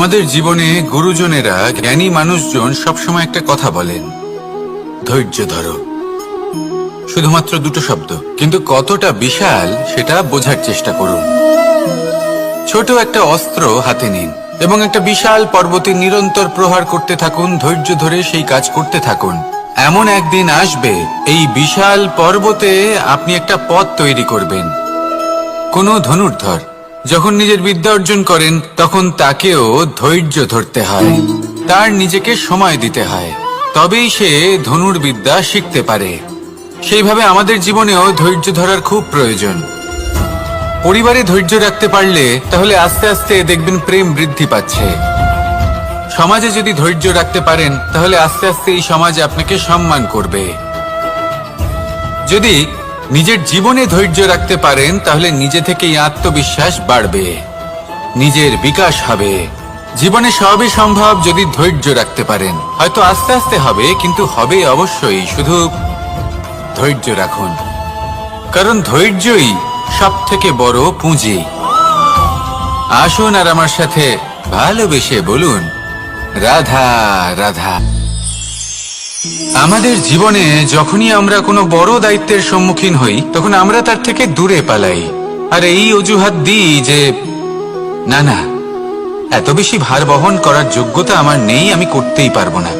আমাদের জীবনে গুরুজনেরা, জ্ঞানী মানুষজন সবসময় একটা কথা বলেন, ধৈর্য ধরো। শুধুমাত্র দুটো শব্দ, কিন্তু কতটা বিশাল সেটা বোঝার চেষ্টা করুন। ছোট একটা অস্ত্র হাতে নিন এবং একটা বিশাল পর্বতে নিরন্তর প্রহার করতে থাকুন। ধৈর্য ধরে সেই কাজ করতে থাকুন। এমন একদিন আসবে, এই বিশাল পর্বতে আপনি একটা পথ তৈরি করবেন। কোনো ধনুর্ধর যখন নিজের বিদ্যা অর্জন করেন, তখন তাকেও ধৈর্য ধরতে হয়, তার নিজেকে সময় দিতে হয়, তবেই সে ধনুর্বিদ্যা শিখতে পারে। সেইভাবে আমাদের জীবনেও ধৈর্য ধরার খুব প্রয়োজন। পরিবারে ধৈর্য রাখতে পারলে তাহলে আস্তে আস্তে দেখবেন প্রেম বৃদ্ধি পাচ্ছে। সমাজে যদি ধৈর্য রাখতে পারেন তাহলে আস্তে আস্তে এই সমাজ আপনাকে সম্মান করবে। যদি নিজের জীবনে ধৈর্য রাখতে পারেন তাহলে নিজে থেকেই আত্মবিশ্বাস বাড়বে, নিজের বিকাশ হবে। জীবনে সবই সম্ভব যদি ধৈর্য রাখতে পারেন। হয়তো আস্তে আস্তে হবে, কিন্তু হবে অবশ্যই। শুধু ধৈর্য রাখুন, কারণ ধৈর্যই সব থেকে বড় পুঁজি। আসুন আর আমার সাথে ভালোবেসে বলুন, রাধা রাধা। আমাদের জীবনে যখনই আমরা কোনো বড় দায়িত্বের সম্মুখীন হই, তখন আমরা তার থেকে দূরে পালাই আর এই অজুহাত দিই যে না না, এত বেশি ভার বহন করার যোগ্যতা আমার নেই, আমি করতেই পারবো না।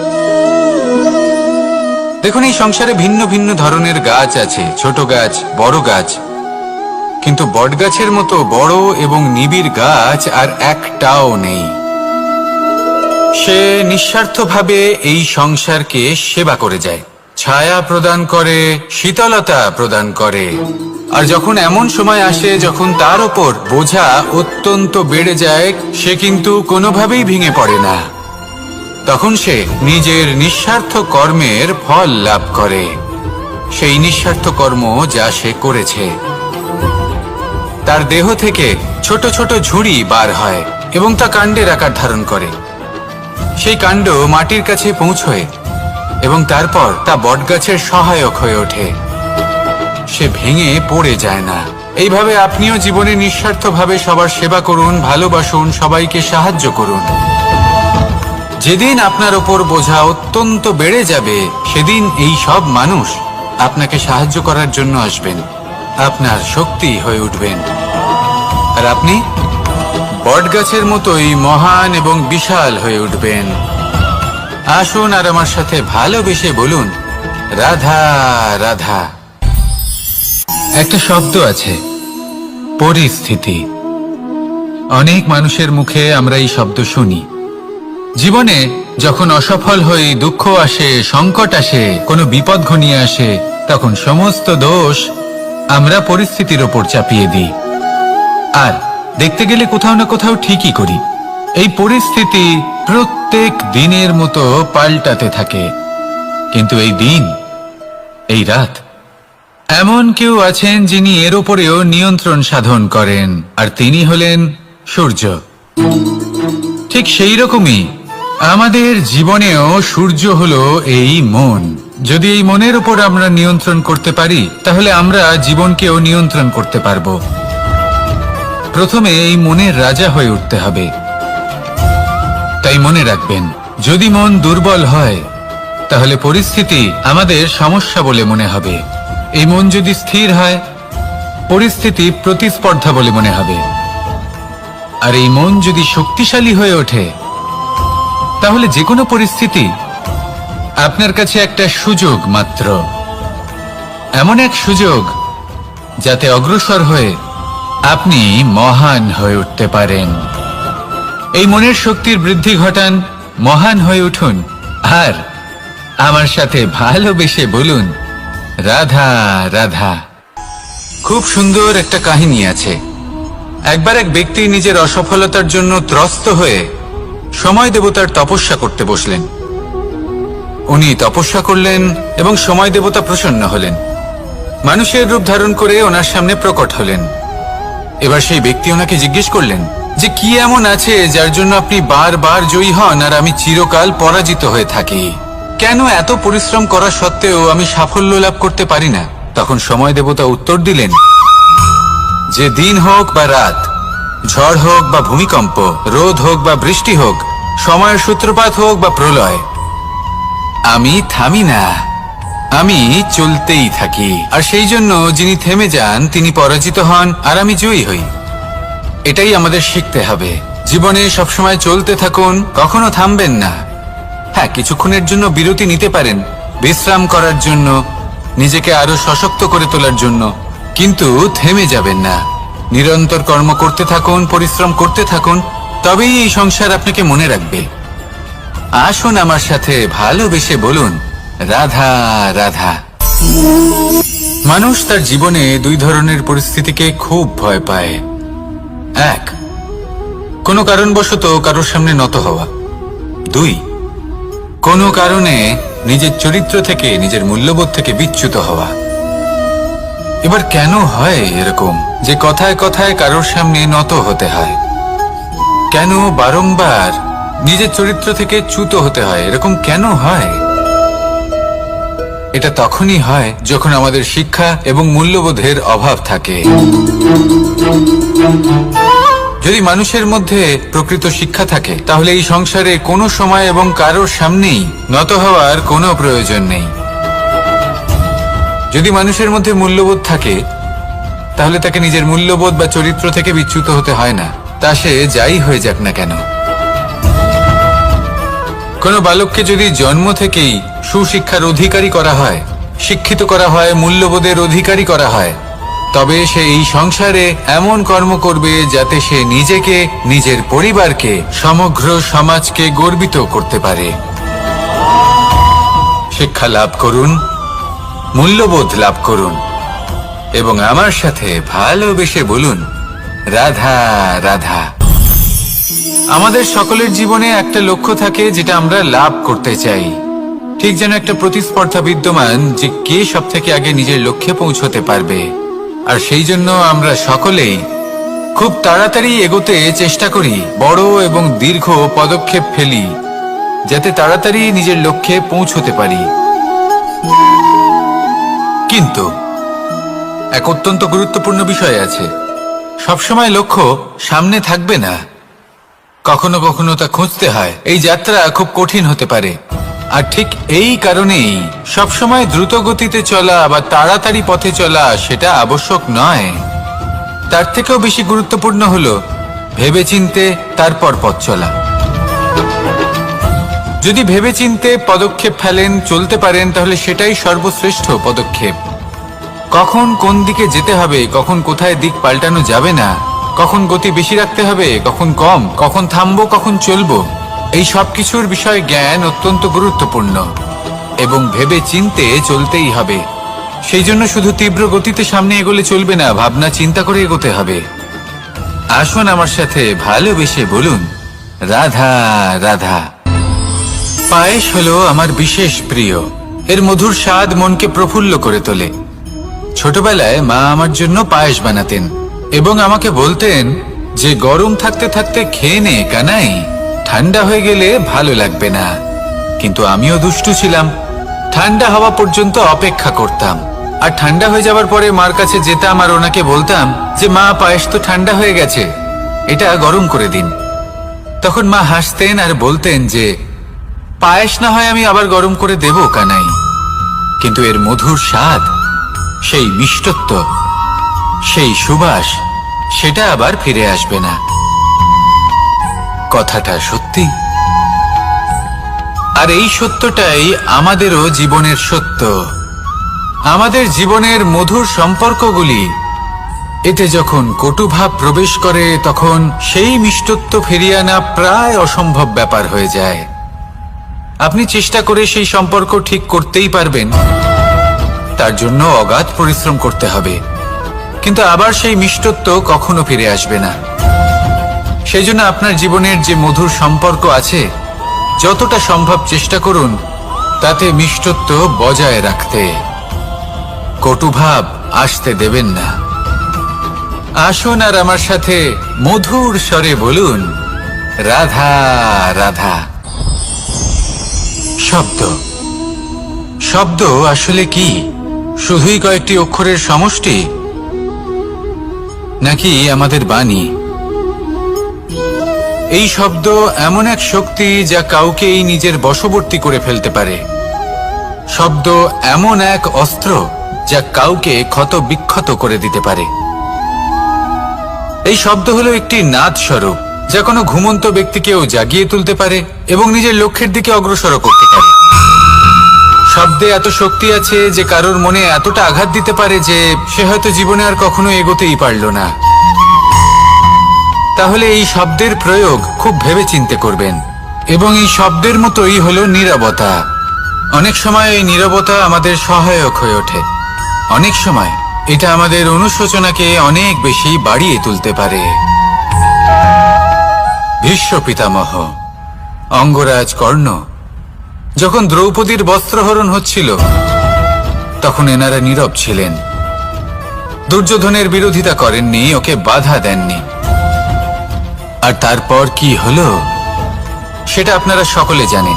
দেখুন, এই সংসারে ভিন্ন ভিন্ন ধরনের গাছ আছে, ছোট গাছ, বড় গাছ, কিন্তু বটগাছের মতো বড় এবং নিবিড় গাছ আর একটাও নেই। সে নিঃস্বার্থভাবে এই সংসারকে সেবা করে যায়, ছায়া প্রদান করে, শীতলতা প্রদান করে। আর যখন এমন সময় আসে যখন তার ওপর বোঝা অত্যন্ত বেড়ে যায়, সে কিন্তু কোনোভাবেই ভেঙে পড়ে না। তখন সে নিজের নিঃস্বার্থ কর্মের ফল লাভ করে, সেই নিঃস্বার্থ কর্ম যা সে করেছে। তার দেহ থেকে ছোট ছোট ঝুড়ি বার হয় এবং তা কাণ্ডের আকার ধারণ করে। সেই কাণ্ড মাটির কাছে পৌঁছয় এবং তারপর তা বটগাছের সহায়ক হয়ে ওঠে। সে ভেঙে পড়ে যায় না। এইভাবে আপনিও জীবনে নিঃস্বার্থভাবে সবার সেবা করুন, ভালোবাসুন, সবাইকে সাহায্য করুন। যেদিন আপনার ওপর বোঝা অত্যন্ত বেড়ে যাবে, সেদিন এই সব মানুষ আপনাকে সাহায্য করার জন্য আসবেন, আপনার শক্তি হয়ে উঠবেন, আর আপনি বটগাছের মতোই মহান এবং বিশাল হয়ে উঠবেন। আসুন আর আমার সাথে ভালোবেসে বলুন, রাধা রাধা। একটা শব্দ আছে, পরিস্থিতি। অনেক মানুষের মুখে আমরা এই শব্দ শুনি। জীবনে যখন অসফল হই, দুঃখ আসে, সংকট আসে, কোনো বিপদ ঘনিয়ে আসে, তখন সমস্ত দোষ আমরা পরিস্থিতির ওপর চাপিয়ে দিই। আর দেখতে গেলে কোথাও না কোথাও ঠিকই করি। এই পরিস্থিতি প্রত্যেক দিনের মতো পাল্টাতে থাকে, কিন্তু এই দিন, এই রাত, এমন কেউ আছেন যিনি এর ওপরেও নিয়ন্ত্রণ সাধন করেন, আর তিনি হলেন সূর্য। ঠিক সেই রকমই আমাদের জীবনেও সূর্য হলো এই মন। যদি এই মনের উপর আমরা নিয়ন্ত্রণ করতে পারি, তাহলে আমরা জীবনকেও নিয়ন্ত্রণ করতে পারবো। প্রথমে এই মনের রাজা হয়ে উঠতে হবে। তাই মনে রাখবেন, যদি মন দুর্বল হয় তাহলে পরিস্থিতি আমাদের সমস্যা বলে মনে হবে। এই মন যদি স্থির হয়, পরিস্থিতি প্রতিস্পর্ধা বলে মনে হবে। আর এই মন যদি শক্তিশালী হয়ে ওঠে, তাহলে যে কোনো পরিস্থিতি আপনার কাছে একটা সুযোগ মাত্র, এমন এক সুযোগ যাতে অগ্রসর হয়ে আপনি মহান হয়ে উঠতে পারেন। এই মনের শক্তির বৃদ্ধি ঘটান, মহান হয়ে উঠুন, আর আমার সাথে ভালোবেসে বলুন, রাধা রাধা। খুব সুন্দর একটা কাহিনী আছে। একবার এক ব্যক্তি নিজের অসফলতার জন্য ত্রস্ত হয়ে সময় দেবতার তপস্যা করতে বসলেন। উনি তপস্যা করলেন এবং সময় দেবতা প্রসন্ন হলেন, মানুষের রূপ ধারণ করে ওনার সামনে প্রকট হলেন। এবার সেই ব্যক্তি ওনাকে জিজ্ঞেস করলেন যে কি এমন আছে যার জন্য আপনি বারবার জয়ী হন আর আমি চিরকাল পরাজিত হয়ে থাকি? কেন এত পরিশ্রম করা সত্ত্বেও আমি সাফল্য লাভ করতে পারি না? তখন সময় দেবতা উত্তর দিলেন যে দিন হোক বা রাত, ঝড় হোক বা ভূমিকম্প, রোদ হোক বা বৃষ্টি হোক, সময়ের সূত্রপাত হোক বা প্রলয়, আমি থামি না, আমি চলতেই থাকি। আর সেই জন্য যিনি থেমে যান তিনি পরাজিত হন, আর আমি জয়ী হই। এটাই আমাদের শিখতে হবে। জীবনে সবসময় চলতে থাকুন, কখনো থামবেন না। হ্যাঁ, কিছুক্ষণের জন্য বিরতি নিতে পারেন, বিশ্রাম করার জন্য, নিজেকে আরো সশক্ত করে তোলার জন্য, কিন্তু থেমে যাবেন না। নিরন্তর কর্ম করতে থাকুন, পরিশ্রম করতে থাকুন, তবেই এই সংসার আপনাকে মনে রাখবে। আসুন আমার সাথে ভালোবেসে বলুন, রাধা রাধা। মানুষ তার জীবনে দুই ধরনের পরিস্থিতিকে খুব ভয় পায়। এক, কোনো কারণবশত কারোর সামনে নত হওয়া। দুই, কোনো কারণে নিজের চরিত্র থেকে, নিজের মূল্যবোধ থেকে বিচ্যুত হওয়া। এবার কেন হয় এরকম যে কথায় কথায় কারোর সামনে নত হতে হয়? কেন বারংবার নিজের চরিত্র থেকে চ্যুত হতে হয়? এরকম কেন হয়? এটা তখনই হয় যখন আমাদের শিক্ষা এবং মূল্যবোধের অভাব থাকে। যদি মানুষের মধ্যে প্রকৃত শিক্ষা থাকে, তাহলে এই সংসারে কোনো সময় এবং কারোর সামনেই নত হওয়ার কোনো প্রয়োজন নেই। যদি মানুষের মধ্যে মূল্যবোধ থাকে, তাহলে তাকে নিজের মূল্যবোধ বা চরিত্র থেকে বিচ্যুত হতে হয় না, তা সে যাই হয়ে যাক না কেন। কোনো বালককে যদি জন্ম থেকেই সুশিক্ষার অধিকারী করা হয়, শিক্ষিত করা হয়, মূল্যবোধের অধিকারী করা হয়, তবে সে এই সংসারে এমন কর্ম করবে যাতে সে নিজেকে, নিজের পরিবারকে, সমগ্র সমাজকে গর্বিত করতে পারে। শিক্ষা লাভ করুন, মূল্যবোধ লাভ করুন, এবং আমার সাথে ভালোবেসে বলুন, রাধা রাধা। আমাদের সকলের জীবনে একটা লক্ষ্য থাকে যেটা আমরা লাভ করতে চাই। ঠিক যেন একটা প্রতিস্পর্ধা বিদ্যমান যে কে সব থেকে আগে নিজের লক্ষ্যে পৌঁছতে পারবে। আর সেই জন্য আমরা সকলেই খুব তাড়াতাড়ি এগোতে চেষ্টা করি, বড় এবং দীর্ঘ পদক্ষেপ ফেলি, যাতে তাড়াতাড়ি নিজের লক্ষ্যে পৌঁছতে পারি। কিন্তু এক অত্যন্ত গুরুত্বপূর্ণ বিষয় আছে, সবসময় লক্ষ্য সামনে থাকবে না, কখনো কখনো তা খুঁজতে হয়। এই যাত্রা খুব কঠিন হতে পারে, আর ঠিক এই কারণেই সবসময় দ্রুত গতিতে চলা বা তাড়াতাড়ি পথে চলা সেটা আবশ্যক নয়। তার থেকেও বেশি গুরুত্বপূর্ণ হলো ভেবেচিন্তে তারপর পথ চলা। যদি ভেবেচিন্তে পদক্ষেপ ফেলেন, চলতে পারেন, তাহলে সেটাই সর্বশ্রেষ্ঠ পদক্ষেপ। কখন কোন দিকে যেতে হবে, কখন কোথায় দিক পাল্টানো যাবে না, কখন গতি বেশি রাখতে হবে, কখন কম, কখন থামবো, কখন চলবো, এই সব কিছুর বিষয়ে জ্ঞান অত্যন্ত গুরুত্বপূর্ণ, এবং ভেবে চিন্তে চলতেই হবে। সেই জন্য শুধু তীব্র গতিতে সামনে এগোলে চলবে না, ভাবনা চিন্তা করে এগোতে হবে। আসুন আমার সাথে ভালোবেসে বলুন, রাধা রাধা। পায়েস হলো আমার বিশেষ প্রিয়। এর মধুর স্বাদ মনকে প্রফুল্ল করে তোলে। ছোটবেলায় মা আমার জন্য পায়েস বানাতেন এবং আমাকে বলতেন যে গরম থাকতে থাকতে খেয়ে নে কানাই, ঠান্ডা হয়ে গেলে ভালো লাগবে না। কিন্তু আমিও দুষ্টু ছিলাম, ঠান্ডা হওয়া পর্যন্ত অপেক্ষা করতাম, আর ঠান্ডা হয়ে যাওয়ার পরে মার কাছে যেতাম আর ওনাকে বলতাম যে মা, পায়েস তো ঠান্ডা হয়ে গেছে, এটা গরম করে দিন। তখন মা হাসতেন আর বলতেন যে পায়েস না হয় আমি আবার গরম করে দেব কানাই, কিন্তু এর মধুর স্বাদ, সেই মিষ্টত্ব, সেই সুবাস, সেটা আবার ফিরে আসবে না। কথাটা সত্যি, আর এই সত্যটাই আমাদেরও জীবনের সত্য। আমাদের জীবনের মধুর সম্পর্কগুলি, এতে যখন কটুভাব প্রবেশ করে, তখন সেই মিষ্টত্ব ফিরিয়ে আনা প্রায় অসম্ভব ব্যাপার হয়ে যায়। আপনি চেষ্টা করে সেই সম্পর্ক ঠিক করতেই পারবেন, তার জন্য অগাধ পরিশ্রম করতে হবে, কিন্তু আবার সেই মিষ্টত্ব কখনো ফিরে আসবে না। সেই জন্য আপনার জীবনের যে মধুর সম্পর্ক আছে, যতটা সম্ভব চেষ্টা করুন তাতে মিষ্টত্ব বজায় রাখতে। কটুভাব আসতে দেবেন না। আসুন আর আমার সাথে মধুর স্বরে বলুন, রাধা রাধা। শব্দ, শব্দ আসলে কি? শুধুই কয়েকটি অক্ষরের সমষ্টি, নাকি আমাদের বাণী, এই শব্দ এমন এক শক্তি যা কাউকেই নিজের বশবর্তী করে ফেলতে পারে। শব্দ এমন এক অস্ত্র যা কাউকে ক্ষত বিক্ষত করে দিতে পারে। এই শব্দ হলো একটি নাদ স্বরূপ যা কোনো ঘুমন্ত ব্যক্তিকেও জাগিয়ে তুলতে পারে এবং নিজের লক্ষ্যের দিকে অগ্রসর করতে পারে। শব্দে এত শক্তি আছে যে কারোর মনে এতটা আঘাত দিতে পারে যে সে হয়তো জীবনে আর কখনো এগোতেই পারল না। তাহলে এই শব্দের প্রয়োগ খুব ভেবেচিন্তে করবেন। এবং এই শব্দের মতোই হলো নীরবতা। অনেক সময় এই নীরবতা আমাদের সহায়ক হয়ে ওঠে। অনেক সময় এটা আমাদের অনুশোচনাকে অনেক বেশি বাড়িয়ে তুলতে পারে। ভীষ্ম পিতামহ, অঙ্গরাজ কর্ণ যখন দ্রৌপদীর বস্ত্রহরণ হচ্ছিল তখন এনারা নীরব ছিলেন। দুর্যোধনের বিরোধিতা করেননি, ওকে বাধা দেননি। আর তারপর কি হলো সেটা আপনারা সকলে জানেন।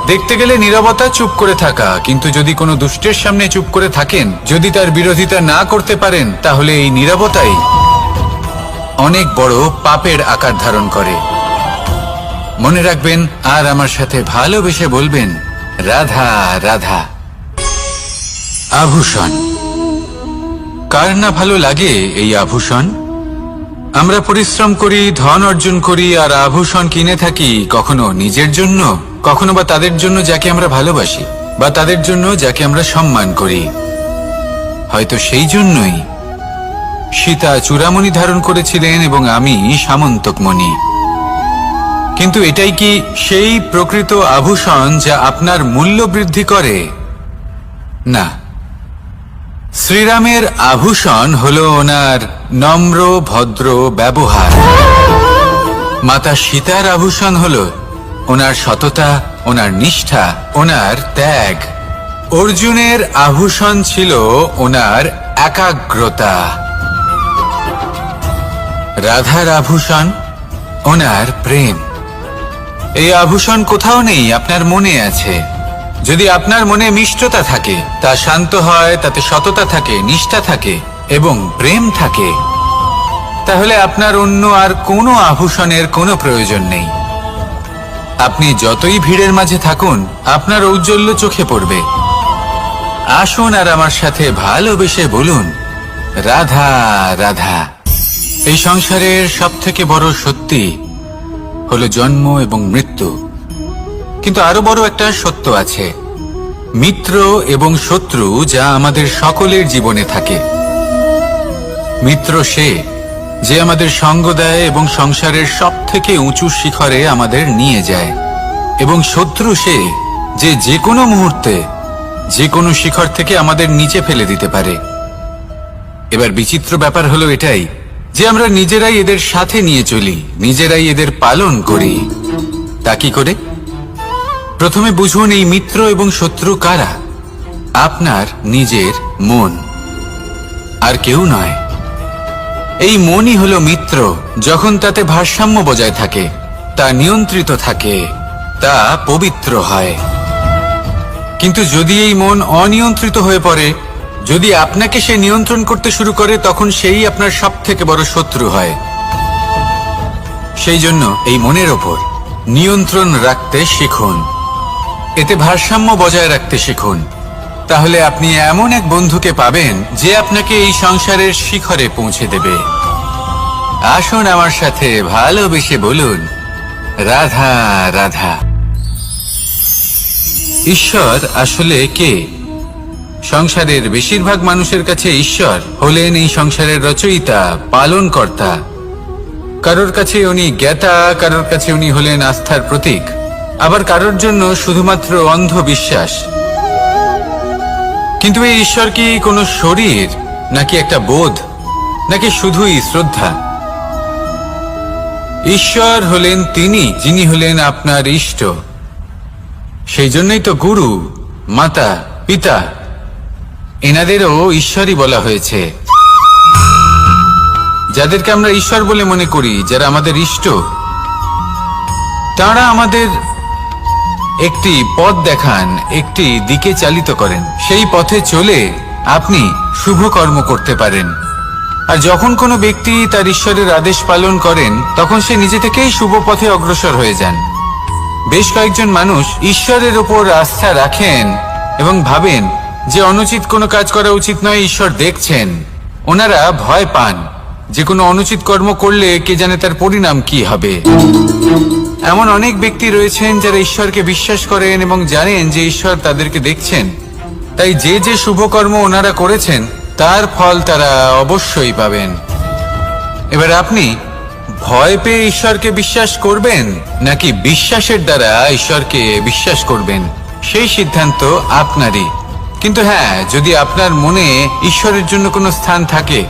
দেখতে গেলে নীরবতা চুপ করে থাকা, কিন্তু যদি কোনো দুষ্টের সামনে চুপ করে থাকেন, যদি তার বিরোধিতা না করতে পারেন, তাহলে এই নীরবতাই অনেক বড় পাপের আকার ধারণ করে। মনে রাখবেন আর আমার সাথে ভালোবেসে বলবেন, রাধা রাধা। আভূষণ। কার না ভালো লাগে এই আভূষণ? আমরা পরিশ্রম করি, ধন অর্জন করি আর আভূষণ কিনে থাকি, কখনো নিজের জন্য, কখনো বা তাদের জন্য যাকে আমরা ভালোবাসি, বা তাদের জন্য যাকে আমরা সম্মান করি। হয়তো সেই জন্যই সীতা চূড়ামণি ধারণ করেছিলেন এবং আমি সামন্তকমণি। কিন্তু এটাই কি সেই প্রকৃত আভূষণ যা আপনার মূল্য বৃদ্ধি করে? না। শ্রীরামের আভূষণ হলো ওনার নম্র ভদ্র ব্যবহার। মাতা সীতার আভূষণ হলো ওনার সততা, ওনার নিষ্ঠা, ওনার ত্যাগ। অর্জুনের আভূষণ ছিল ওনার একাগ্রতা। রাধার আভূষণ ওনার প্রেম। এই আভূষণ কোথাও নেই, আপনার মনে আছে। যদি আপনার মনে মিষ্টতা থাকে, তা শান্ত হয়, তাতে সততা থাকে, নিষ্ঠা থাকে এবং প্রেম থাকে, তাহলে আপনার অন্য আর কোনো আভূষণের কোনো প্রয়োজন নেই। আপনি যতই ভিড়ের মাঝে থাকুন, আপনার ঔজ্জ্বল্য চোখে পড়বে। আসুন আর আমার সাথে ভালোবেসে বলুন, রাধা রাধা। এই সংসারের সবথেকে বড় সত্যি হলো জন্ম এবং মৃত্যু। কিন্তু আরো বড় একটা সত্য আছে, মিত্র এবং শত্রু, যা আমাদের সকলের জীবনে থাকে। মিত্র সে যে আমাদের সঙ্গ দেয় এবং সংসারের সবথেকে উঁচু শিখরে আমাদের নিয়ে যায়, এবং শত্রু সে যে যে কোনো মুহূর্তে যে কোনো শিখর থেকে আমাদের নিচে ফেলে দিতে পারে। এবার বিচিত্র ব্যাপার হলো এটাই যে আমরা নিজেরাই এদের সাথে নিয়ে চলি, নিজেরাই এদের পালন করি। তা কি করে? প্রথমে বুঝুন এই মিত্র এবং শত্রু কারা। আপনার নিজের মন, আর কেউ নয়। এই মনই হলো মিত্র যখন তাতে ভারসাম্য বজায় থাকে, তা নিয়ন্ত্রিত থাকে, তা পবিত্র হয়। কিন্তু যদি এই মন অনিয়ন্ত্রিত হয়ে পড়ে, যদি আপনাকে সে নিয়ন্ত্রণ করতে শুরু করে, তখন সেই আপনার সবথেকে বড় শত্রু হয়। সেই জন্য এই মনের ওপর নিয়ন্ত্রণ রাখতে শিখুন, এতে ভারসাম্য বজায় রাখতে শিখুন। তাহলে আপনি এমন এক বন্ধুকে পাবেন যে আপনাকে এই সংসারের শিখরে পৌঁছে দেবে। আসুন আমার সাথে ভালোবেসে বলুন, রাধা রাধা। ঈশ্বর আসলে কে? সংসারের বেশিরভাগ মানুষের কাছে ঈশ্বর হলেন এই সংসারের রচয়িতা, পালনকর্তা। কারোর কাছে উনি জ্ঞাতা, কারোর কাছে উনি হলেন আস্থার প্রতীক, আবার কারোর জন্য শুধুমাত্র অন্ধ বিশ্বাস। কিন্তু এই ঈশ্বর কি কোনো শরীর, নাকি একটা বোধ, নাকি শুধুই শ্রদ্ধা? ঈশ্বর হলেন তিনি যিনি হলেন আপনার ইষ্ট। সেই জন্যই তো গুরু, মাতা, পিতা এনাদেরও ঈশ্বরই বলা হয়েছে। যাদেরকে আমরা ঈশ্বর বলে মনে করি, যারা আমাদের ইষ্ট, তারা আমাদের একটি পথ দেখান, একটি দিকে চালিত করেন। সেই পথে চলে আপনি শুভ কর্ম করতে পারেন। আর যখন কোনো ব্যক্তি তার ঈশ্বরের আদেশ পালন করেন তখন সে নিজে থেকেই শুভ পথে অগ্রসর হয়ে যান। বেশ কয়েকজন মানুষ ঈশ্বরের ওপর আস্থা রাখেন এবং ভাবেন যে অনুচিত কোনো কাজ করা উচিত নয়, ঈশ্বর দেখছেন। ওনারা ভয় পান যে কোনো অনুচিত কর্ম করলে কে জানে তার পরিণাম কি হবে। এমন অনেক ব্যক্তি রয়েছেন যারা ঈশ্বরকে বিশ্বাস করেন এবং জানেন যে ঈশ্বর তাদেরকে দেখছেন, তাই যে যে শুভ কর্ম ওনারা করেছেন তার ফল তারা অবশ্যই পাবেন। এবার আপনি ভয় পেয়ে ঈশ্বরকে বিশ্বাস করবেন নাকি বিশ্বাসের দ্বারা ঈশ্বরকে বিশ্বাস করবেন, সেই সিদ্ধান্ত আপনারই। কিন্তু হ্যাঁ, যদি আপনার মনে ঈশ্বরের জন্য কোনো স্থান থাকে,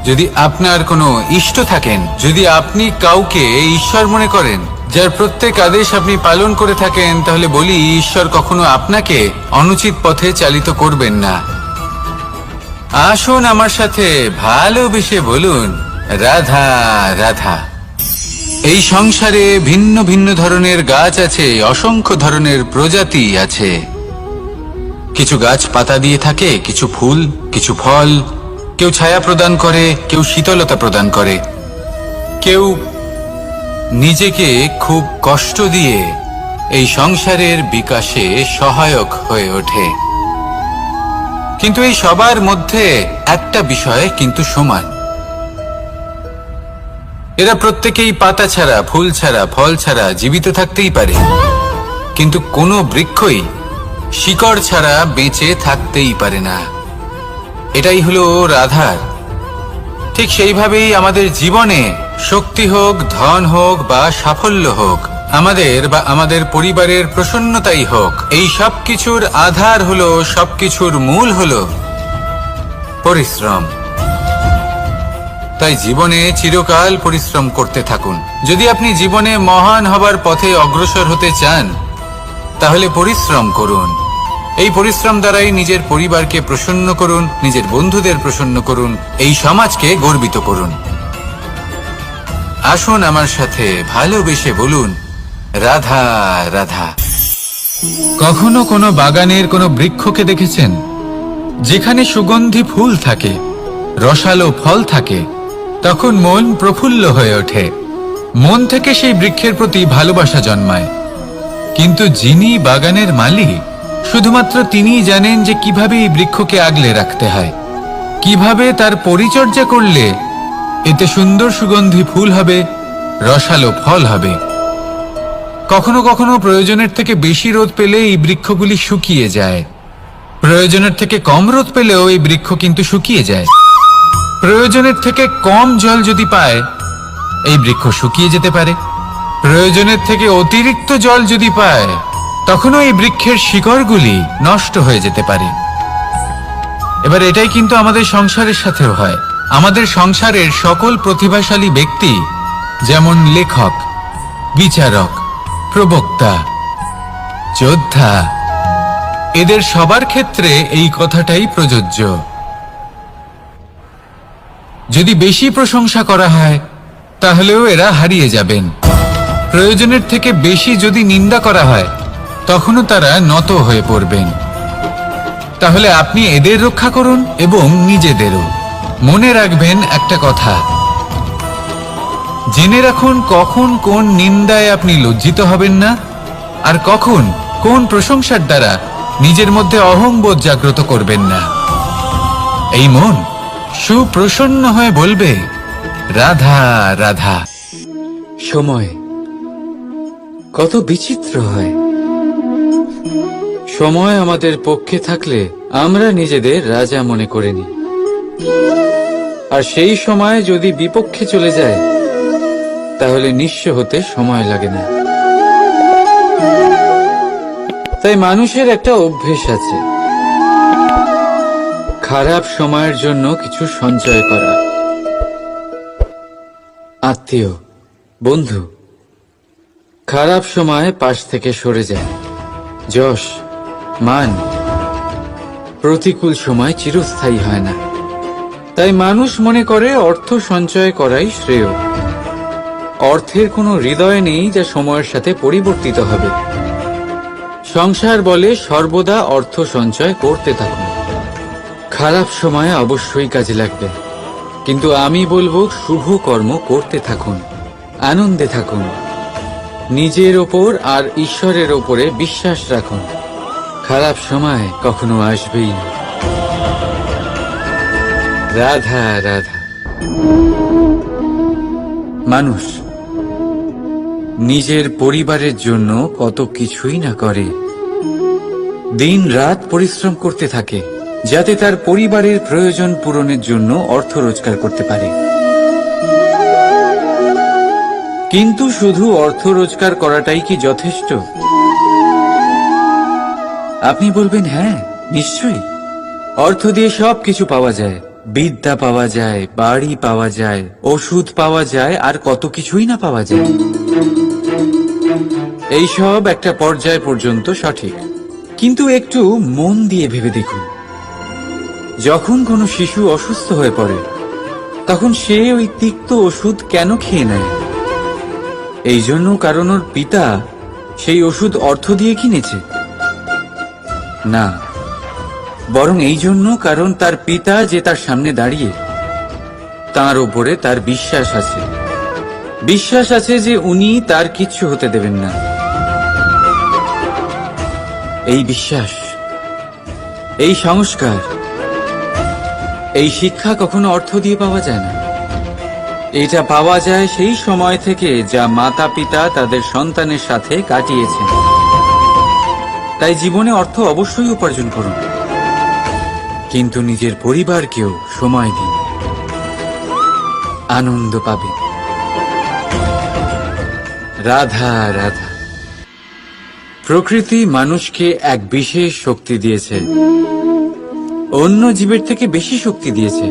যদি আপনার কোনো ইষ্ট থাকেন, যদি আপনি কাউকে ঈশ্বর মনে করেন যার প্রত্যেক আদেশ আপনি পালন করে থাকেন, তাহলে বলি ঈশ্বর কখনো আপনাকে অনুচিত পথে চালিত করবেন না। আসুন আমার সাথে ভালোবেসে বলুন, রাধা রাধা। এই সংসারে ভিন্ন ভিন্ন ধরনের গাছ আছে, অসংখ্য ধরনের প্রজাতি আছে। কিছু গাছ পাতা দিয়ে থাকে, কিছু ফুল, কিছু ফল। কেউ ছায়া প্রদান করে, কেউ শীতলতা প্রদান করে, কেউ নিজেকে খুব কষ্ট দিয়ে এই সংসারের বিকাশে সহায়ক হয়ে ওঠে। কিন্তু এই সবার মধ্যে একটা বিষয় কিন্তু সমান, এরা প্রত্যেকেই পাতা ছাড়া, ফুল ছাড়া, ফল ছাড়া জীবিত থাকতেই পারে, কিন্তু কোনো বৃক্ষই শিকড় ছাড়া বেঁচে থাকতেই পারে না। এটাই হলো রাধার। ঠিক সেইভাবেই আমাদের জীবনে শক্তি হোক, ধন হোক বা সাফল্য হোক, আমাদের বা আমাদের পরিবারের প্রসন্নতাই হোক, এই সব কিছুর আধার হলো, সবকিছুর মূল হলো পরিশ্রম। তাই জীবনে চিরকাল পরিশ্রম করতে থাকুন। যদি আপনি জীবনে মহান হবার পথে অগ্রসর হতে চান, তাহলে পরিশ্রম করুন। এই পরিশ্রম দ্বারাই নিজের পরিবারকে প্রসন্ন করুন, নিজের বন্ধুদের প্রসন্ন করুন, এই সমাজকে গর্বিত করুন। আসুন আমার সাথে ভালোবেসে বলুন, রাধা রাধা। কখনো কোনো বাগানের কোনো বৃক্ষকে দেখেছেন যেখানে সুগন্ধি ফুল থাকে, রসালো ফল থাকে? তখন মন প্রফুল্ল হয়ে ওঠে, মন থেকে সেই বৃক্ষের প্রতি ভালোবাসা জন্মায়। কিন্তু যিনি বাগানের মালিক, শুধুমাত্র তিনিই জানেন যে কিভাবে এই বৃক্ষকে আগলে রাখতে হয়, কিভাবে তার পরিচর্যা করলে এতে সুন্দর সুগন্ধি ফুল হবে, রসালো ফল হবে। কখনো কখনো প্রয়োজনের থেকে বেশি রোদ পেলে এই বৃক্ষগুলি শুকিয়ে যায়, প্রয়োজনের থেকে কম রোদ পেলেও এই বৃক্ষ কিন্তু শুকিয়ে যায়। প্রয়োজনের থেকে কম জল যদি পায়, এই বৃক্ষ শুকিয়ে যেতে পারে। প্রয়োজনের থেকে অতিরিক্ত জল যদি পায়, তখনও এই বৃক্ষের শিকড়গুলি নষ্ট হয়ে যেতে পারে। এবার এটাই কিন্তু আমাদের সংসারের সাথেও হয়। আমাদের সংসারের সকল প্রতিভাশালী ব্যক্তি, যেমন লেখক, বিচারক, প্রবক্তা, যোদ্ধা, এদের সবার ক্ষেত্রে এই কথাটাই প্রযোজ্য। যদি বেশি প্রশংসা করা হয়, তাহলেও এরা হারিয়ে যাবেন। প্রয়োজনের থেকে বেশি যদি নিন্দা করা হয়, তখনও তারা নত হয়ে পড়বেন। তাহলে আপনি এদের রক্ষা করুন এবং নিজেদেরও। মনে রাখবেন একটা কথা, জেনে রাখুন কখন কোন নিন্দায় আপনি লজ্জিত হবেন না, আর কখন কোন প্রশংসার দ্বারা নিজের মধ্যে অহংবোধ জাগ্রত করবেন না। এই মন সুপ্রসন্ন হয়ে বলবে, রাধা রাধা। সময় কত বিচিত্র হয়। সময় আমাদের পক্ষে থাকলে আমরা নিজেদের রাজা মনে করে নিই, আর সেই সময় যদি বিপক্ষে চলে যায়, তাহলে নিঃস্ব হতে সময় লাগে না। তাই মানুষের একটা অভ্যেস আছে, খারাপ সময়ের জন্য কিছু সঞ্চয় করা। আত্মীয়, বন্ধু খারাপ সময় পাশ থেকে সরে যায়। যশ, মান প্রতিকূল সময় চিরস্থায়ী হয় না। তাই মানুষ মনে করে অর্থ সঞ্চয় করাই শ্রেয়। অর্থের কোনো হৃদয় নেই যা সময়ের সাথে পরিবর্তিত হবে। সংসার বলে সর্বদা অর্থ সঞ্চয় করতে থাকুন, খারাপ সময়ে অবশ্যই কাজে লাগবে। কিন্তু আমি বলবো শুভ কর্ম করতে থাকুন, আনন্দে থাকুন, নিজের ওপর আর ঈশ্বরের ওপরে বিশ্বাস রাখুন। খারাপ সময় কখনো আসবেই না। রাধা রাধা। মানুষ নিজের পরিবারের জন্য কত কিছুই না করে, দিন রাত পরিশ্রম করতে থাকে যাতে তার পরিবারের প্রয়োজন পূরণের জন্য অর্থ রোজগার করতে পারে। কিন্তু শুধু অর্থ রোজগার করাটাই কি যথেষ্ট? আপনি বলবেন হ্যাঁ, নিশ্চয়ই। অর্থ দিয়ে সবকিছু পাওয়া যায়, বিদ্যা পাওয়া যায়, বাড়ি পাওয়া যায়, ওষুধ পাওয়া যায়, আর কত কিছুই না পাওয়া যায়। এই সব একটা পর্যায় পর্যন্ত সঠিক, কিন্তু একটু মন দিয়ে ভেবে দেখুন, যখন কোনো শিশু অসুস্থ হয়ে পড়ে তখন সে ওই তিক্ত ওষুধ কেন খেয়ে নেয়? এই জন্য কারণ ওর পিতা সেই ওষুধ অর্থ দিয়ে কিনেছে? না, বরং এই জন্য কারণ তার পিতা যে তার সামনে দাঁড়িয়ে, তার উপরে তার বিশ্বাস আছে। বিশ্বাস আছে যে উনি তার কিচ্ছু হতে দেবেন না। এই বিশ্বাস, এই সংস্কার, এই শিক্ষা কখনো অর্থ দিয়ে পাওয়া যায় না। এটা পাওয়া যায় সেই সময় থেকে যা মাতা পিতা তাদের সন্তানের সাথে কাটিয়েছেন। তাই জীবনে অর্থ অবশ্যই উপার্জন করুন, কিন্তু নিজের পরিবারকেও সময় দিন, আনন্দ পাবেন। রাধা রাধা। প্রকৃতি মানুষকে এক বিশেষ শক্তি দিয়েছে, অন্য জীবের থেকে বেশি শক্তি দিয়েছে,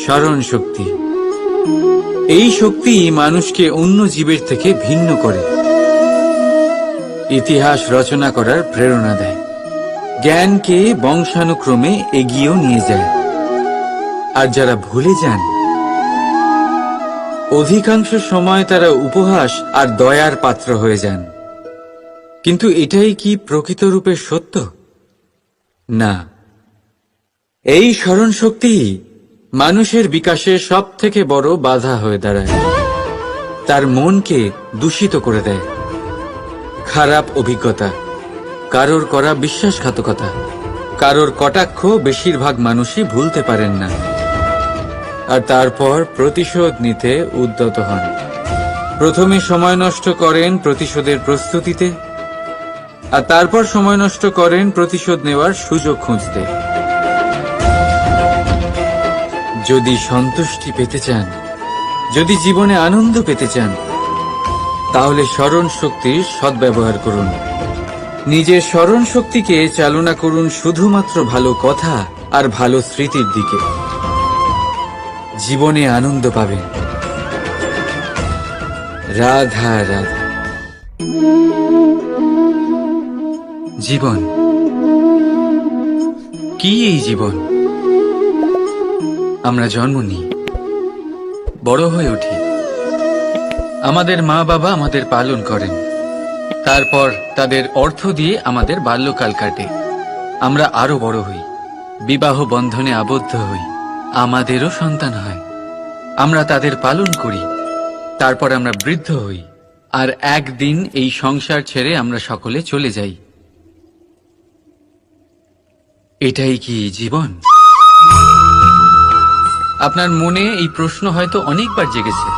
স্মরণ শক্তি। এই শক্তি মানুষকে অন্য জীবের থেকে ভিন্ন করে, ইতিহাস রচনা করার প্রেরণা দেয়, জ্ঞানকে বংশানুক্রমে এগিয়েও নিয়ে যায়। আর যারা ভুলে যান, অধিকাংশ সময় তারা উপহাস আর দয়ার পাত্র হয়ে যান। কিন্তু এটাই কি প্রকৃত রূপে সত্য? না। এই স্মরণ শক্তি মানুষের বিকাশের সব থেকে বড় বাধা হয়ে দাঁড়ায়, তার মনকে দূষিত করে দেয়। খারাপ অভিজ্ঞতা, কারোর করা বিশ্বাসঘাতকতা, কারোর কটাক্ষ বেশিরভাগ মানুষই ভুলতে পারেন না, আর তারপর প্রতিশোধ নিতে উদ্যত হন। প্রথমে সময় নষ্ট করেন প্রতিশোধের প্রস্তুতিতে, আর তারপর সময় নষ্ট করেন প্রতিশোধ নেওয়ার সুযোগ খুঁজতে। যদি সন্তুষ্টি পেতে চান, যদি জীবনে আনন্দ পেতে চান, তাহলে স্মরণ শক্তির সদ্ব্যবহার করুন। নিজের স্মরণ শক্তিকে চালনা করুন শুধুমাত্র ভালো কথা আর ভালো স্মৃতির দিকে। জীবনে আনন্দ পাবেন। রাধা রাধা। জীবন কি? এই জীবন আমরা জন্ম নিই, বড় হয়ে উঠি, আমাদের মা বাবা আমাদের পালন করেন, তারপর তাদের অর্থ দিয়ে আমাদের বাল্যকাল কাটে, আমরা আরো বড় হই, বিবাহ বন্ধনে আবদ্ধ হই, আমাদেরও সন্তান হয়, আমরা তাদের পালন করি, তারপর আমরা বৃদ্ধ হই, আর একদিন এই সংসার ছেড়ে আমরা সকলে চলে যাই। এটাই কি জীবন? আপনার মনে এই প্রশ্ন হয়তো অনেকবার জেগেছে,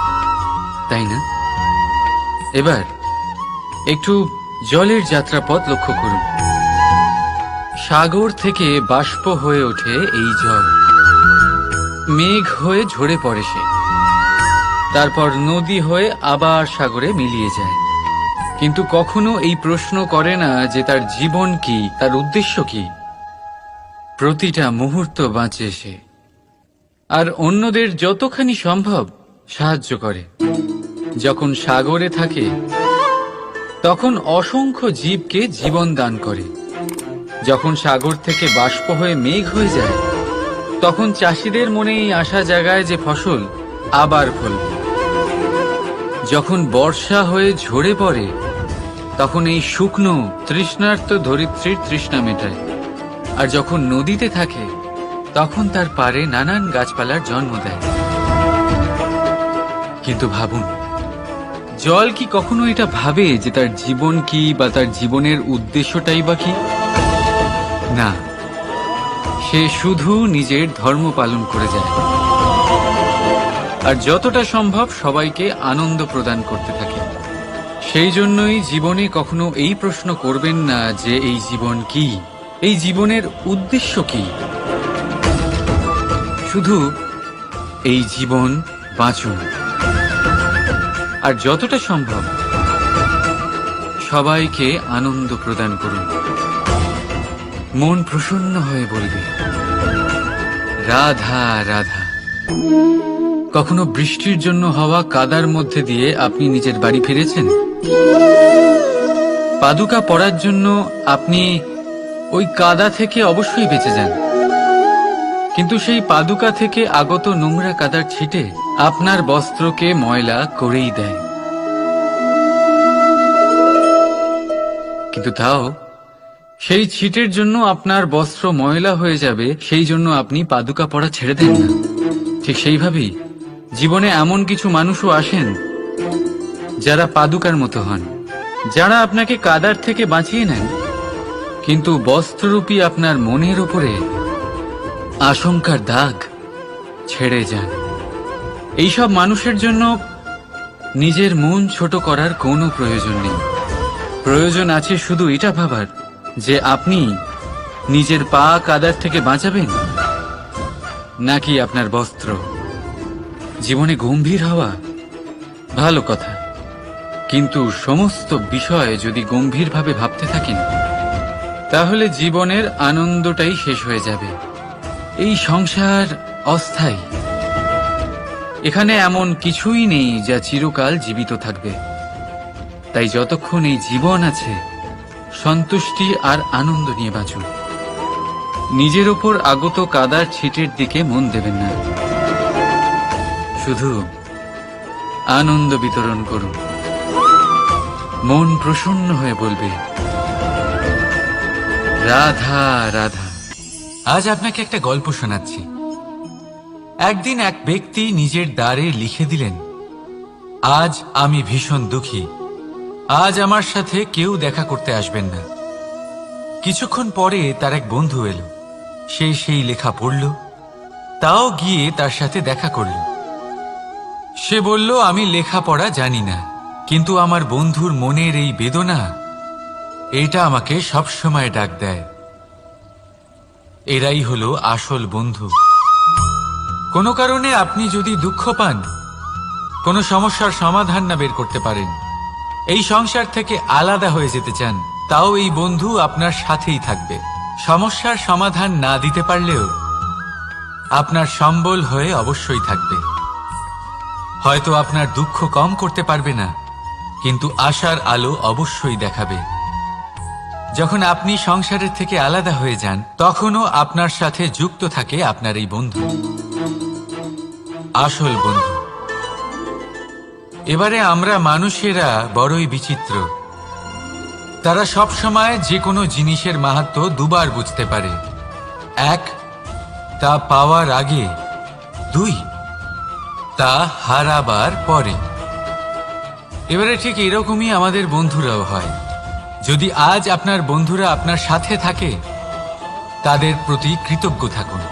তাই না? এবার একটু জলের যাত্রাপথ লক্ষ্য করুন। সাগর থেকে বাষ্প হয়ে ওঠে এই জল, মেঘ হয়ে ঝরে পড়ে সে, তারপর নদী হয়ে আবার সাগরে মিলিয়ে যায়। কিন্তু কখনো এই প্রশ্ন করে না যে তার জীবন কি, তার উদ্দেশ্য কি। প্রতিটা মুহূর্ত বাঁচে সে, আর অন্যদের যতখানি সম্ভব সাহায্য করে। যখন সাগরে থাকে তখন অসংখ্য জীবকে জীবন দান করে। যখন সাগর থেকে বাষ্প হয়ে মেঘ হয়ে যায় তখন চাষিদের মনে এই আশা জাগায় যে ফসল আবার ফলবে। যখন বর্ষা হয়ে ঝরে পড়ে তখন এই শুকনো তৃষ্ণার্ত ধরিত্রীর তৃষ্ণা মেটায়। আর যখন নদীতে থাকে তখন তার পাড়ে নানান গাছপালার জন্ম দেয়। কিন্তু ভাবুন, জল কি কখনো এটা ভাবে যে তার জীবন কি বা তার জীবনের উদ্দেশ্যটাই বা কি? না, সে শুধু নিজের ধর্ম পালন করে যায় আর যতটা সম্ভব সবাইকে আনন্দ প্রদান করতে থাকে। সেই জন্যই জীবনে কখনো এই প্রশ্ন করবেন না যে এই জীবন কি, এই জীবনের উদ্দেশ্য কি। শুধু এই জীবন বাঁচুন আর যতটা সম্ভব সবাইকে আনন্দ প্রদান করুন। মন প্রসন্ন হয়ে বলবে রাধা রাধা। কখনো বৃষ্টির জন্য হওয়া কাদার মধ্যে দিয়ে আপনি নিজের বাড়ি ফিরেছেন? পাদুকা পরার জন্য আপনি ওই কাদা থেকে অবশ্যই বেঁচে যান, কিন্তু সেই পাদুকা থেকে আগত নোংরা কাদার ছিটে আপনার বস্ত্রকে ময়লা করেই দেয়। কিন্তু তাও সেই ছিটের জন্য আপনার বস্ত্র ময়লা হয়ে যাবে, সেই জন্য আপনি পাদুকা পরা ছেড়ে দেন না। ঠিক সেইভাবেই জীবনে এমন কিছু মানুষও আসেন যারা পাদুকার মতো হন, যারা আপনাকে কাদার থেকে বাঁচিয়ে নেন, কিন্তু বস্ত্ররূপী আপনার মনের উপরে আশঙ্কার দাগ ছেড়ে যান। এইসব মানুষের জন্য নিজের মন ছোট করার কোনো প্রয়োজন নেই। প্রয়োজন আছে শুধু এটা ভাবার যে আপনি নিজের পা কাদার থেকে বাঁচাবেন নাকি আপনার বস্ত্র। জীবনে গম্ভীর হওয়া ভালো কথা, কিন্তু সমস্ত বিষয় যদি গম্ভীরভাবে ভাবতে থাকেন তাহলে জীবনের আনন্দটাই শেষ হয়ে যাবে। এই সংসার অস্থায়ী, এখানে এমন কিছুই নেই যা চিরকাল জীবিত থাকবে। তাই যতক্ষণ এই জীবন আছে সন্তুষ্টি আর আনন্দ নিয়ে বাঁচুন। নিজের ওপর আগত কাদার ছিটের দিকে মন দেবেন না, শুধু আনন্দ বিতরণ করুন। মন প্রসন্ন হয়ে বলবে রাধা রাধা। আজ আপনাকে একটা গল্প শোনাচ্ছি। একদিন এক ব্যক্তি নিজের দ্বারে লিখে দিলেন, আজ আমি ভীষণ দুঃখী, আজ আমার সাথে কেউ দেখা করতে আসবেন না। কিছুক্ষণ পরে তার এক বন্ধু এলো, সে সেই লেখা পড়ল, তাও গিয়ে তার সাথে দেখা করল। সে বলল, আমি লেখাপড়া জানি না, কিন্তু আমার বন্ধুর মনের এই বেদনা, এটা আমাকে সবসময় ডাক দেয়। এরাই হলো আসল বন্ধু। কোনো কারণে আপনি যদি দুঃখ পান, কোনো সমস্যার সমাধান না বের করতে পারেন, এই সংসার থেকে আলাদা হয়ে যেতে চান, তাও এই বন্ধু আপনার সাথেই থাকবে। সমস্যার সমাধান না দিতে পারলেও আপনার সম্বল হয়ে অবশ্যই থাকবে। হয়তো আপনার দুঃখ কম করতে পারবে না, কিন্তু আশার আলো অবশ্যই দেখাবে। যখন আপনি সংসারের থেকে আলাদা হয়ে যান, তখনও আপনার সাথে যুক্ত থাকে আপনার এই বন্ধু, আসল বন্ধু। এবারে আমরা মানুষেরা বড়ই বিচিত্র। তারা সব সময় যে কোনো জিনিসের মাহাত্ম্য দুবার বুঝতে পারে। এক, তা পাওয়ার আগে। দুই, তা হারাবার পরে। এবারে ঠিক এরকমই আমাদের বন্ধুরাও হয়। যদি আজ আপনার বন্ধুরা আপনার সাথে থাকে, তাদের প্রতি কৃতজ্ঞ থাকুন,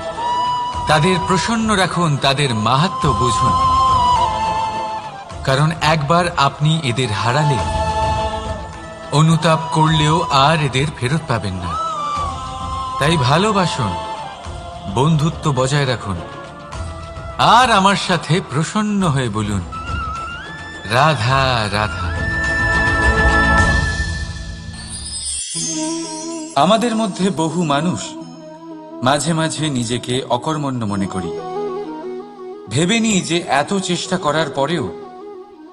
তাদের প্রসন্ন রাখুন, তাদের মাহাত্ম্য বুঝুন। কারণ একবার আপনি এদের হারালে অনুতাপ করলেও আর এদের ফেরত পাবেন না। তাই ভালোবাসুন, বন্ধুত্ব বজায় রাখুন, আর আমার সাথে প্রসন্ন হয়ে বলুন রাধা রাধা। আমাদের মধ্যে বহু মানুষ মাঝে মাঝে নিজেকে অকর্মণ্য মনে করি, ভেবে নিই যে এত চেষ্টা করার পরেও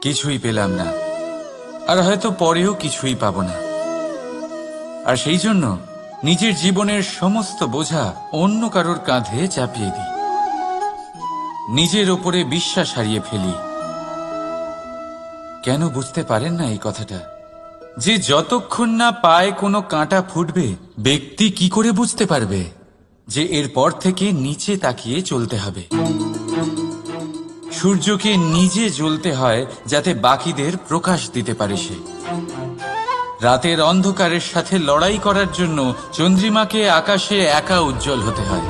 কিছুই পেলাম না, আর হয়তো পরেও কিছুই পাব না। আর সেই জন্য নিজের জীবনের সমস্ত বোঝা অন্য কারোর কাঁধে চাপিয়ে দিই, নিজের ওপরে বিশ্বাস হারিয়ে ফেলি। কেন বুঝতে পারেন না এই কথাটা, যে যতক্ষণ না পায়ে কোনো কাঁটা ফুটবে, ব্যক্তি কি করে বুঝতে পারবে যে এরপর থেকে নিচে তাকিয়ে চলতে হবে। সূর্যকে নিজে জ্বলতে হয় যাতে বাকিদের প্রকাশ দিতে পারে সে। রাতের অন্ধকারের সাথে লড়াই করার জন্য চন্দ্রিমাকে আকাশে একা উজ্জ্বল হতে হয়।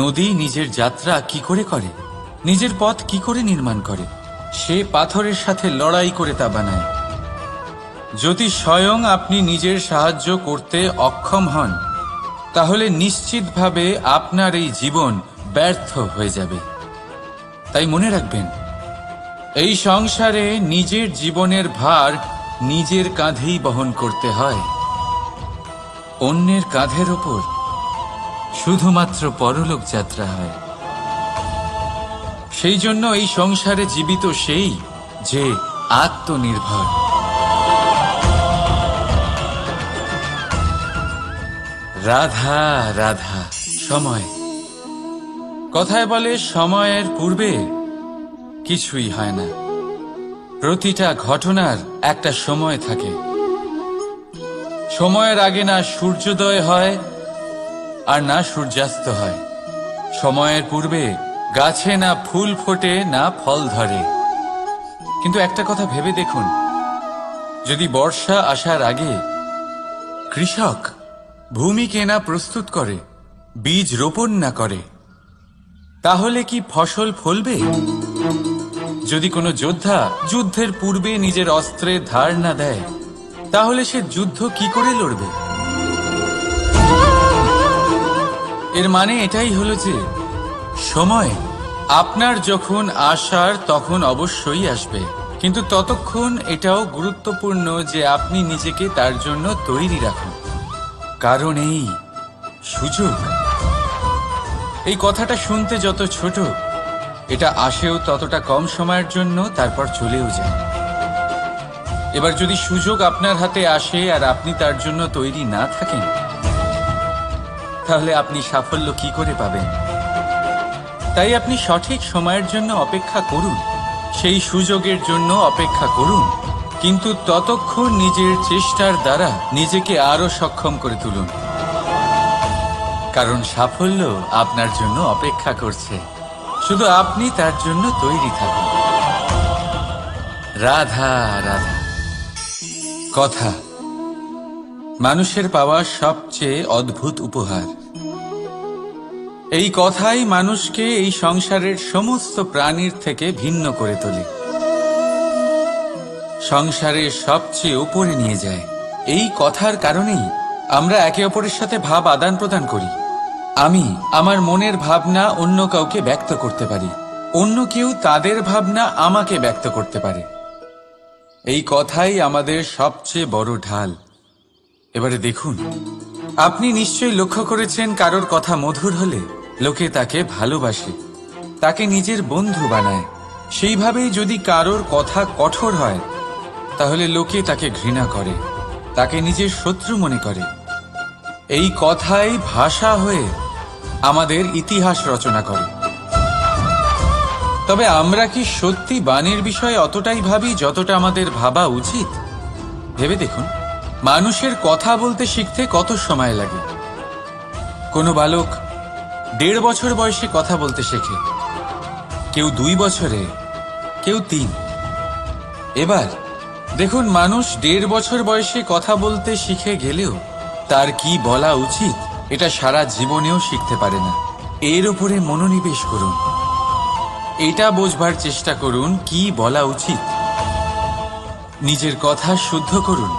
নদী নিজের যাত্রা কি করে করে, নিজের পথ কি করে নির্মাণ করে, সে পাথরের সাথে লড়াই করে তা বানায়। যদি স্বয়ং আপনি নিজের সাহায্য করতে অক্ষম হন, তাহলে নিশ্চিতভাবে আপনার এই জীবন ব্যর্থ হয়ে যাবে। তাই মনে রাখবেন, এই সংসারে নিজের জীবনের ভার নিজের কাঁধেই বহন করতে হয়। অন্যের কাঁধের ওপর শুধুমাত্র পরলোক যাত্রা হয়। সেই জন্য এই সংসারে জীবিত সেই যে আত্মনির্ভর। রাধা রাধা। সময়, কথায় বলে সময়ের পূর্বে কিছুই হয় না। প্রতিটা ঘটনার একটা সময় থাকে। সময়ের আগে না সূর্যোদয় হয় আর না সূর্যাস্ত হয়। সময়ের পূর্বে গাছে না ফুল ফোটে না ফল ধরে। কিন্তু একটা কথা ভেবে দেখুন, যদি বর্ষা আসার আগে কৃষক ভূমিকে না প্রস্তুত করে, বীজ রোপণ না করে, তাহলে কি ফসল ফলবে? যদি কোনো যোদ্ধা যুদ্ধের পূর্বে নিজের অস্ত্রের ধার না দেয়, তাহলে সে যুদ্ধ কি করে লড়বে? এর মানে এটাই হলো যে সময় আপনার যখন আসার তখন অবশ্যই আসবে, কিন্তু ততক্ষণ এটাও গুরুত্বপূর্ণ যে আপনি নিজেকে তার জন্য তৈরি রাখুন। কারণ এই সুযোগ, এই কথাটা শুনতে যত ছোট, এটা আসেও ততটা কম সময়ের জন্য, তারপর চলেও যায়। এবার যদি সুযোগ আপনার হাতে আসে আর আপনি তার জন্য তৈরি না থাকেন, তাহলে আপনি সাফল্য কি করে পাবেন? তাই আপনি সঠিক সময়ের জন্য অপেক্ষা করুন, সেই সুযোগের জন্য অপেক্ষা করুন, কিন্তু ততক্ষণ নিজের চেষ্টার দ্বারা নিজেকে আরো সক্ষম করে তুলুন। কারণ সাফল্য আপনার জন্য অপেক্ষা করছে, শুধু আপনি তার জন্য তৈরি থাকুন। রাধা রাধা। কথা মানুষের পাওয়া সবচেয়ে অদ্ভুত উপহার। এই কথাই মানুষকে এই সংসারের সমস্ত প্রাণীর থেকে ভিন্ন করে তোলে, সংসারের সবচেয়ে উপরে নিয়ে যায়। এই কথার কারণেই আমরা একে অপরের সাথে ভাব আদান প্রদান করি। আমি আমার মনের ভাবনা অন্য কাউকে ব্যক্ত করতে পারি, অন্য কেউ তাদের ভাবনা আমাকে ব্যক্ত করতে পারে। এই কথাই আমাদের সবচেয়ে বড় ঢাল। এবারে দেখুন, আপনি নিশ্চয়ই লক্ষ্য করেছেন, কারোর কথা মধুর হলে লোকে তাকে ভালোবাসে, তাকে নিজের বন্ধু বানায়। সেইভাবেই যদি কারোর কথা কঠোর হয়, তাহলে লোকে তাকে ঘৃণা করে, তাকে নিজের শত্রু মনে করে। এই কথাই ভাষা হয়ে আমাদের ইতিহাস রচনা করে। তবে আমরা কি সত্যি বাণীর বিষয়ে অতটাই ভাবি যতটা আমাদের ভাবা উচিত? ভেবে দেখুন, মানুষের কথা বলতে শিখতে কত সময় লাগে। কোনো বালক 1.5 বছর বয়সে কথা বলতে শেখে, কেউ 2 বছরে, কেউ 3। এবার দেখুন, মানুষ 1.5 বছর বয়সে কথা বলতে শিখে গেলেও তার কি বলা উচিত এটা সারা জীবনেও শিখতে পারে না। এর উপরে মনোনিবেশ করুন, এটা বোঝবার চেষ্টা করুন কি বলা উচিত। নিজের কথা শুদ্ধ করুন,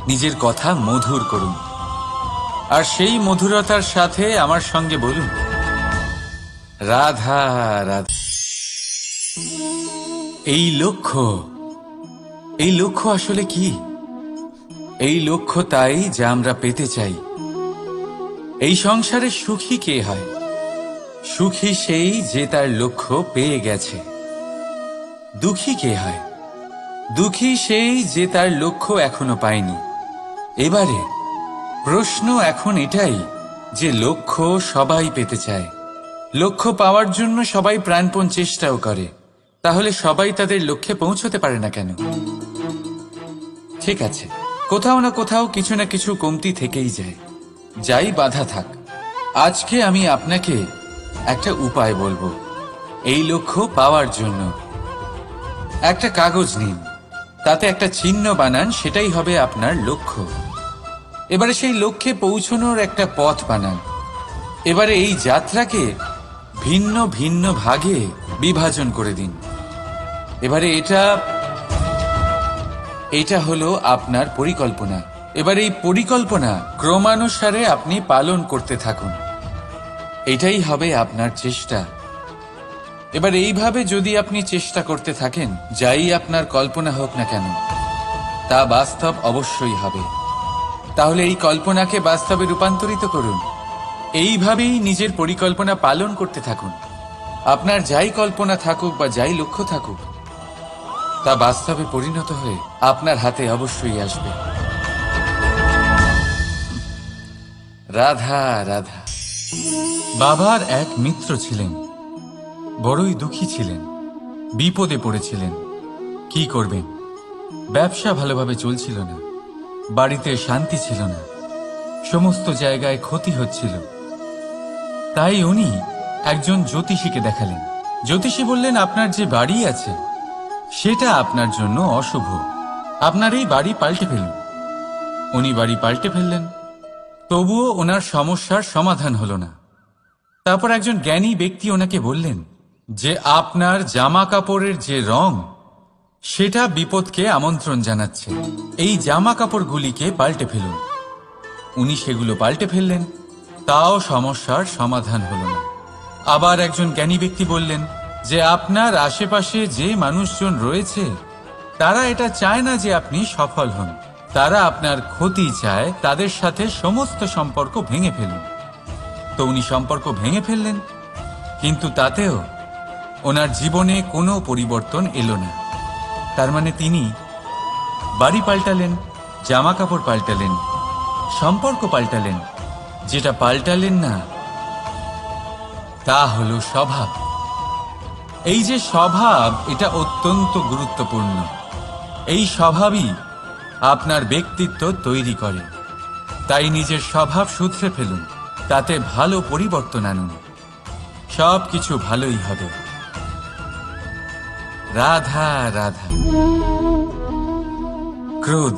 নিজের কথা মধুর করুন, আর সেই মধুরতার সাথে আমার সঙ্গে বলুন, রাধা রাধা। এই লক্ষ্য আসলে কি? এই লক্ষ্য তাই যা আমরা পেতে চাই। এই সংসারে সুখী কে হয়? সুখী সেই যে তার লক্ষ্য পেয়ে গেছে। দুঃখী কে হয়? দুঃখী সেই যে তার লক্ষ্য এখনো পায়নি। এবারে প্রশ্ন এখন এটাই যে লক্ষ্য সবাই পেতে চায়, লক্ষ্য পাওয়ার জন্য সবাই প্রাণপণ চেষ্টাও করে, তাহলে সবাই তাদের লক্ষ্যে পৌঁছতে পারে না কেন? ঠিক আছে, কোথাও না কোথাও কিছু না কিছু কমতি থেকেই যায়। যাই বাধা থাক, আজকে আমি আপনাকে একটা উপায় বলবো এই লক্ষ্য পাওয়ার জন্য। একটা কাগজ নিন, তাতে একটা চিহ্ন বানান, সেটাই হবে আপনার লক্ষ্য। এবারে সেই লক্ষ্যে পৌঁছানোর একটা পথ বানান। এবারে এই যাত্রাকে ভিন্ন ভিন্ন ভাগে বিভাজন করে দিন। এবারে এটা হলো আপনার পরিকল্পনা। এবার এই পরিকল্পনা ক্রমানুসারে আপনি পালন করতে থাকুন। এটাই হবে আপনার চেষ্টা। এবার এইভাবে যদি আপনি চেষ্টা করতে থাকেন, যাই আপনার কল্পনা হোক না কেন, তা বাস্তব অবশ্যই হবে। তাহলে এই কল্পনাকে বাস্তবে রূপান্তরিত করুন। এইভাবেই নিজের পরিকল্পনা পালন করতে থাকুন। আপনার যাই কল্পনা থাকুক বা যাই লক্ষ্য থাকুক, তা বাস্তবে পরিণত হয়ে আপনার হাতে অবশ্যই আসবে। রাধা রাধা। বাবার এক মিত্র ছিলেন, বড়ই দুঃখী ছিলেন, বিপদে পড়েছিলেন। কি করবেন? ব্যবসা ভালোভাবে চলছিল না, বাড়িতে শান্তি ছিল না, সমস্ত জায়গায় ক্ষতি হচ্ছিল। তাই উনি একজন জ্যোতিষীকে দেখালেন। জ্যোতিষী বললেন, আপনার যে বাড়ি আছে সেটা আপনার জন্য অশুভ, আপনার এই বাড়ি পাল্টে ফেলুন। উনি বাড়ি পাল্টে ফেললেন, তবুও ওনার সমস্যার সমাধান হলো না। তারপর একজন জ্ঞানী ব্যক্তি ওনাকে বললেন যে আপনার জামা কাপড়ের যে রং, সেটা বিপদকে আমন্ত্রণ জানাচ্ছে, এই জামা কাপড়গুলিকে পাল্টে ফেলুন। উনি সেগুলো পাল্টে ফেললেন, তাও সমস্যার সমাধান হলো না। আবার একজন জ্ঞানী ব্যক্তি বললেন যে আপনার আশেপাশে যে মানুষজন রয়েছে, তারা এটা চায় না যে আপনি সফল হন, তারা আপনার ক্ষতি চায়, তাদের সাথে সমস্ত সম্পর্ক ভেঙে ফেলুন। তো উনি সম্পর্ক ভেঙে ফেললেন, কিন্তু তাতেও ওনার জীবনে কোনো পরিবর্তন এলো না। তার মানে তিনি বাড়ি পাল্টালেন, জামা কাপড় পাল্টালেন, সম্পর্ক পাল্টালেন, যেটা পাল্টালেন না তা হলো স্বভাব। এই যে স্বভাব, এটা অত্যন্ত গুরুত্বপূর্ণ। এই স্বভাবই আপনার ব্যক্তিত্ব তৈরি করে। তাই নিজের স্বভাব শুধরে ফেলুন, তাতে ভালো পরিবর্তন আনুন, সব কিছু ভালোই হবে। রাধা রাধা। ক্রোধ।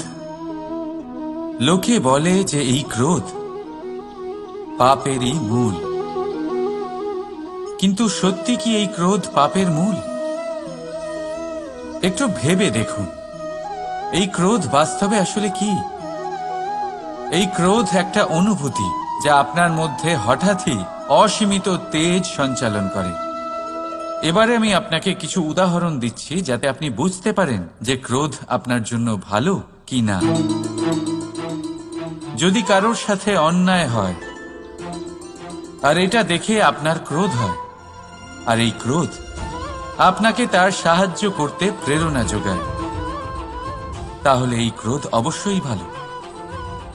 লোকে বলে যে এই ক্রোধ পাপেরই মূল, কিন্তু সত্যি কি এই ক্রোধ পাপের মূল? একটু ভেবে দেখুন, এই ক্রোধ বাস্তবে আসলে কি? এই ক্রোধ একটা অনুভূতি যা আপনার মধ্যে হঠাৎই অসীমিত তেজ সঞ্চালন করে। এবারে আমি আপনাকে কিছু উদাহরণ দিচ্ছি যাতে আপনি বুঝতে পারেন যে ক্রোধ আপনার জন্য ভালো কি না। যদি কারোর সাথে অন্যায় হয় আর এটা দেখে আপনার ক্রোধ হয়, আর এই ক্রোধ আপনাকে তার সাহায্য করতে প্রেরণা যোগায়, তাহলে এই ক্রোধ অবশ্যই ভালো।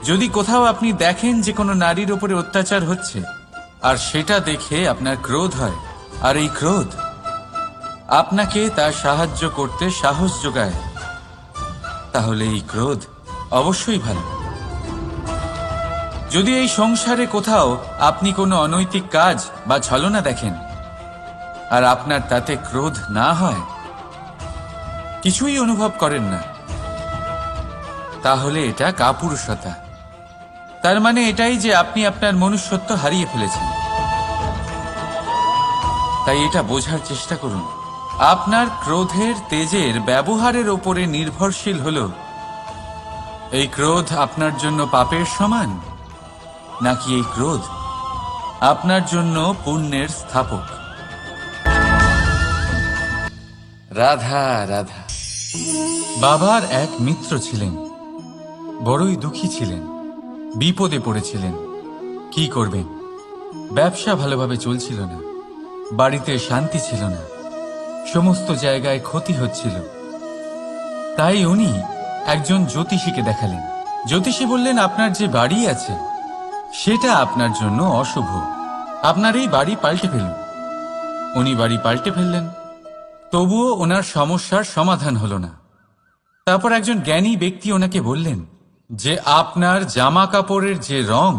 যদি কোথাও আপনি দেখেন যে কোনো নারীর উপরে অত্যাচার হচ্ছে আর সেটা দেখে আপনার ক্রোধ হয়, আর এই ক্রোধ আপনাকে তার সাহায্য করতে সাহস যোগায়, তাহলে এই ক্রোধ অবশ্যই ভালো। যদি এই সংসারে কোথাও আপনি কোনো অনৈতিক কাজ বা ছলনা দেখেন আর আপনার তাতে ক্রোধ না হয়, কিছুই অনুভব করেন না, তাহলে এটা কাপুরুষতা। তার মানে এটাই যে আপনি আপনার মনুষ্যত্ব হারিয়ে ফেলেছেন। তাই এটা বোঝার চেষ্টা করুন, আপনার ক্রোধের তেজের ব্যবহারের ওপরে নির্ভরশীল হলো এই ক্রোধ আপনার জন্য পাপের সমান, নাকি এই ক্রোধ আপনার জন্য পুণ্যের স্থাপক। রাধা রাধা। বাবার এক মিত্র ছিলেন, বড়ই দুঃখী ছিলেন, বিপদে পড়েছিলেন। কি করবেন? ব্যবসা ভালোভাবে চলছিল না, বাড়িতে শান্তি ছিল না, সমস্ত জায়গায় ক্ষতি হচ্ছিল। তাই উনি একজন জ্যোতিষীকে দেখালেন। জ্যোতিষী বললেন, আপনার যে বাড়ি আছে সেটা আপনার জন্য অশুভ, আপনার এই বাড়ি পাল্টে ফেলুন। উনি বাড়ি পাল্টে ফেললেন, তবুও ওনার সমস্যার সমাধান হলো না। তারপর একজন জ্ঞানী ব্যক্তি ওনাকে বললেন যে আপনার জামা কাপড়ের যে রং,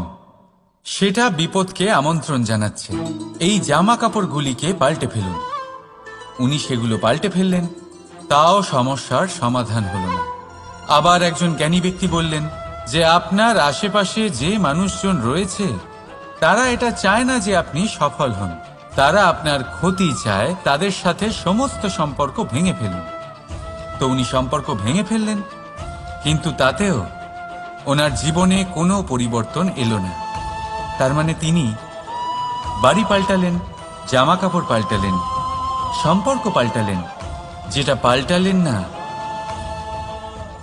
সেটা বিপদকে আমন্ত্রণ জানাচ্ছে। এই জামা কাপড়গুলিকে পাল্টে ফেলুন। উনি সেগুলো পাল্টে ফেললেন, তাও সমস্যার সমাধান হলো না। আবার একজন জ্ঞানী ব্যক্তি বললেন যে আপনার আশেপাশে যে মানুষজন রয়েছে তারা এটা চায় না যে আপনি সফল হন, তারা আপনার ক্ষতি চায়। তাদের সাথে সমস্ত সম্পর্ক ভেঙে ফেলুন। তো উনি সম্পর্ক ভেঙে ফেললেন, কিন্তু তাতেও ওনার জীবনে কোনো পরিবর্তন এলো না। তার মানে তিনি বাড়ি পাল্টালেন, জামা কাপড় পাল্টালেন, সম্পর্ক পাল্টালেন, যেটা পাল্টালেন না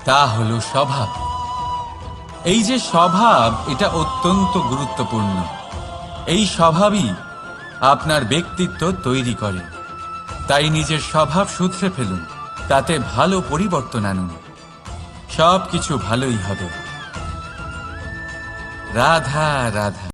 তা হলো স্বভাব। এই যে স্বভাব, এটা অত্যন্ত গুরুত্বপূর্ণ। এই স্বভাবই আপনার ব্যক্তিত্ব তৈরি করে। তাই নিজের স্বভাব শুধরে ফেলুন, তাতে ভালো পরিবর্তন আনুন, সবকিছু ভালোই হবে। রাধা রাধা।